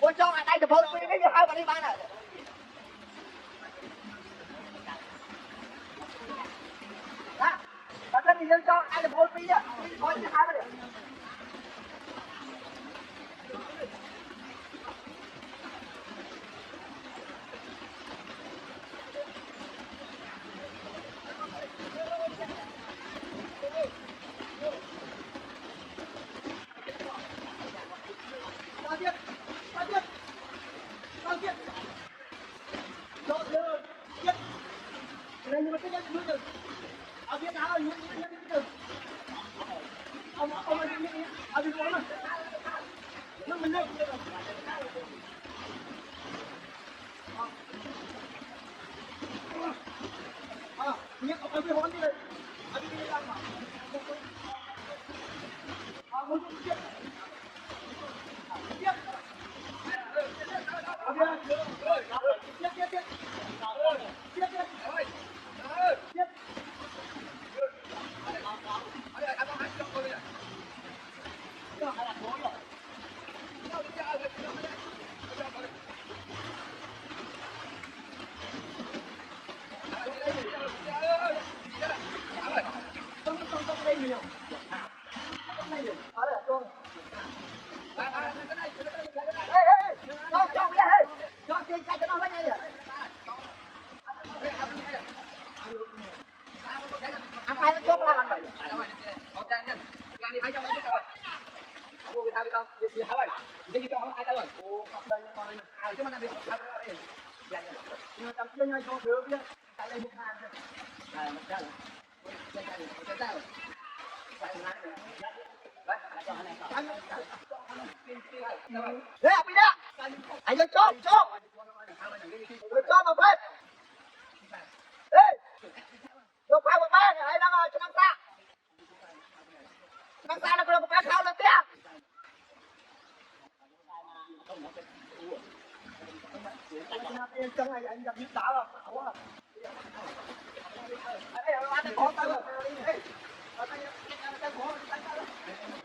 Cô cho ở đây chụp hình cái gì hai bạn đi bán này. Đó. Bạn thân thì cho ai chụp hình đi á. Coi cái hai bạn đi. Đấy, bị đó. Anh lên chốt, chốt. Lên chốt mà phép. Ê. Đâu phải một ba này, đang cho năng xa. Năng xa là một cái khao lên tiếng. Chân này anh gặp biết đá rồi.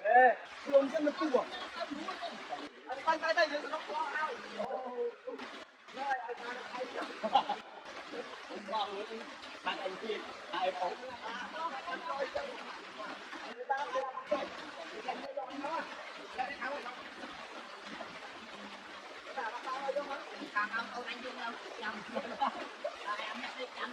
Ê, luôn chân nó cua. Tay nó quá ao. Bạn anh kia, ai ổn. Ông anh chung đâu? Chồng. Em nhắc đi chồng.